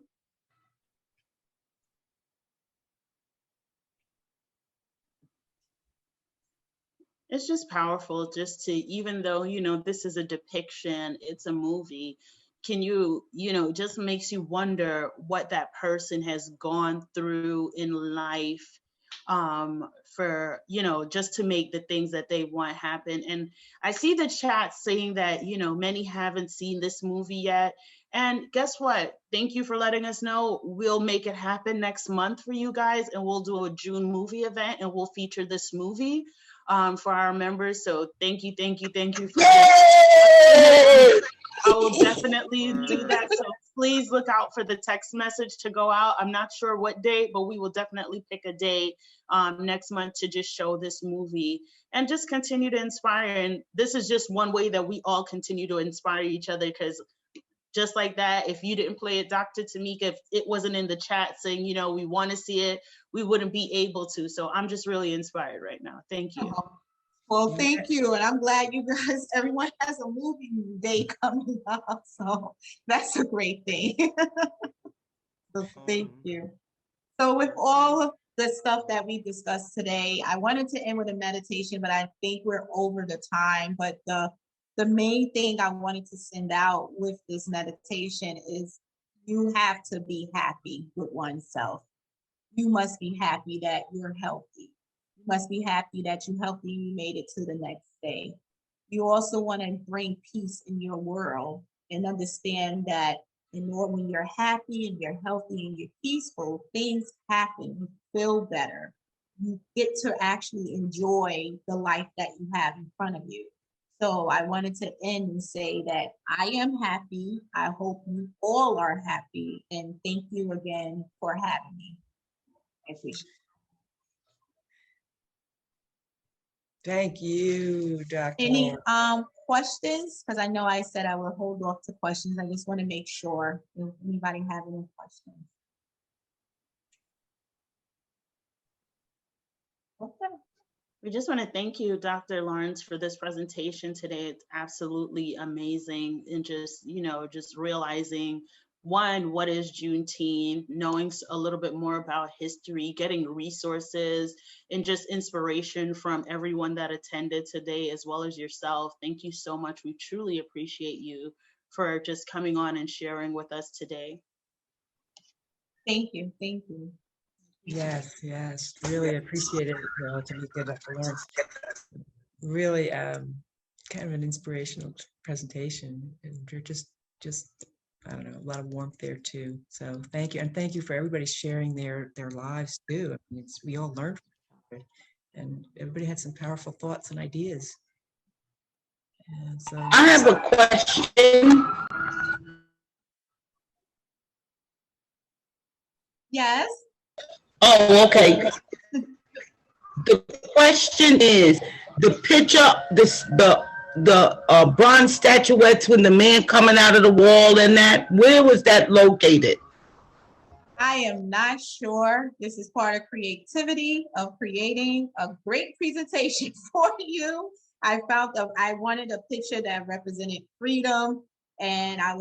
Speaker 1: It's just powerful just to, even though, this is a depiction, it's a movie, can you, just makes you wonder what that person has gone through in life, for, just to make the things that they want happen. And I see the chat saying that, many haven't seen this movie yet. And guess what? Thank you for letting us know. We'll make it happen next month for you guys, and we'll do a June movie event, and we'll feature this movie for our members. So thank you for that. I will definitely do that. So please look out for the text message to go out. I'm not sure what date, but we will definitely pick a date next month to just show this movie and just continue to inspire. And this is just one way that we all continue to inspire each other, because just like that, if you didn't play it, Dr. Tameika, if it wasn't in the chat saying, we want to see it, we wouldn't be able to. So I'm just really inspired right now. Thank you.
Speaker 2: Well, thank you. And I'm glad you guys, everyone has a movie day coming up. So that's a great thing. So thank you. So with all of the stuff that we discussed today, I wanted to end with a meditation, but I think we're over the time. But the main thing I wanted to send out with this meditation is you have to be happy with oneself. You must be happy that you're healthy. You must be happy that you're healthy and you made it to the next day. You also want to bring peace in your world and understand that when you're happy and you're healthy and you're peaceful, things happen. You feel better. You get to actually enjoy the life that you have in front of you. So I wanted to end and say that I am happy. I hope you all are happy. And thank you again for having me. I appreciate it.
Speaker 5: Thank you, Dr.
Speaker 2: Any questions? Because I know I said I will hold off to questions. I just want to make sure if anybody have any questions. Okay.
Speaker 1: We just want to thank you, Dr. Lawrence, for this presentation today. It's absolutely amazing. And just, just realizing, one, what is Juneteenth, knowing a little bit more about history, getting resources, and just inspiration from everyone that attended today, as well as yourself. Thank you so much. We truly appreciate you for just coming on and sharing with us today.
Speaker 2: Thank you. Thank you.
Speaker 5: Yes, really appreciate it, Tameika, Dr. Lawrence. Really kind of an inspirational presentation, and you're just I don't know, a lot of warmth there too. So thank you, and thank you for everybody sharing their lives too. I mean, we all learned from it, and everybody had some powerful thoughts and ideas. And so
Speaker 6: I have a question.
Speaker 2: Yes.
Speaker 6: Oh, okay. The question is, the picture, the bronze statuettes with the man coming out of the wall and that, where was that located?
Speaker 2: I am not sure. This is part of creativity, of creating a great presentation for you. I wanted a picture that represented freedom, and I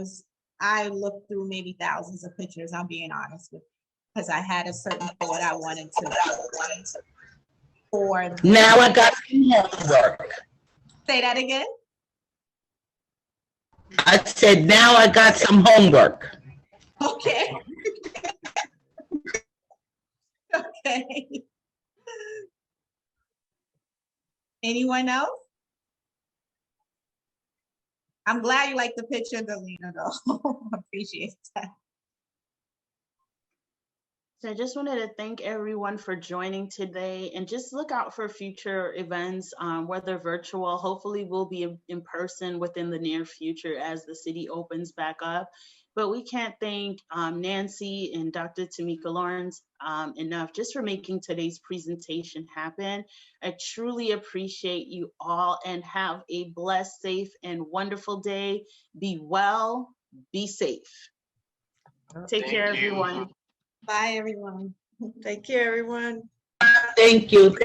Speaker 2: looked through maybe thousands of pictures, I'm being honest with you, because I had a certain thought I wanted to.
Speaker 6: Now I got some homework.
Speaker 2: Say that again?
Speaker 6: I said, now I got some homework.
Speaker 2: Okay. Okay. Anyone else? I'm glad you like the picture, Delina, though. Appreciate that.
Speaker 1: So I just wanted to thank everyone for joining today, and just look out for future events, whether virtual. Hopefully we'll be in person within the near future as the city opens back up. But we can't thank Nancy and Dr. Tameika Lawrence enough just for making today's presentation happen. I truly appreciate you all, and have a blessed, safe, and wonderful day. Be well, be safe. Take care, everyone.
Speaker 2: Bye, everyone.
Speaker 5: Take care, everyone.
Speaker 6: Thank you.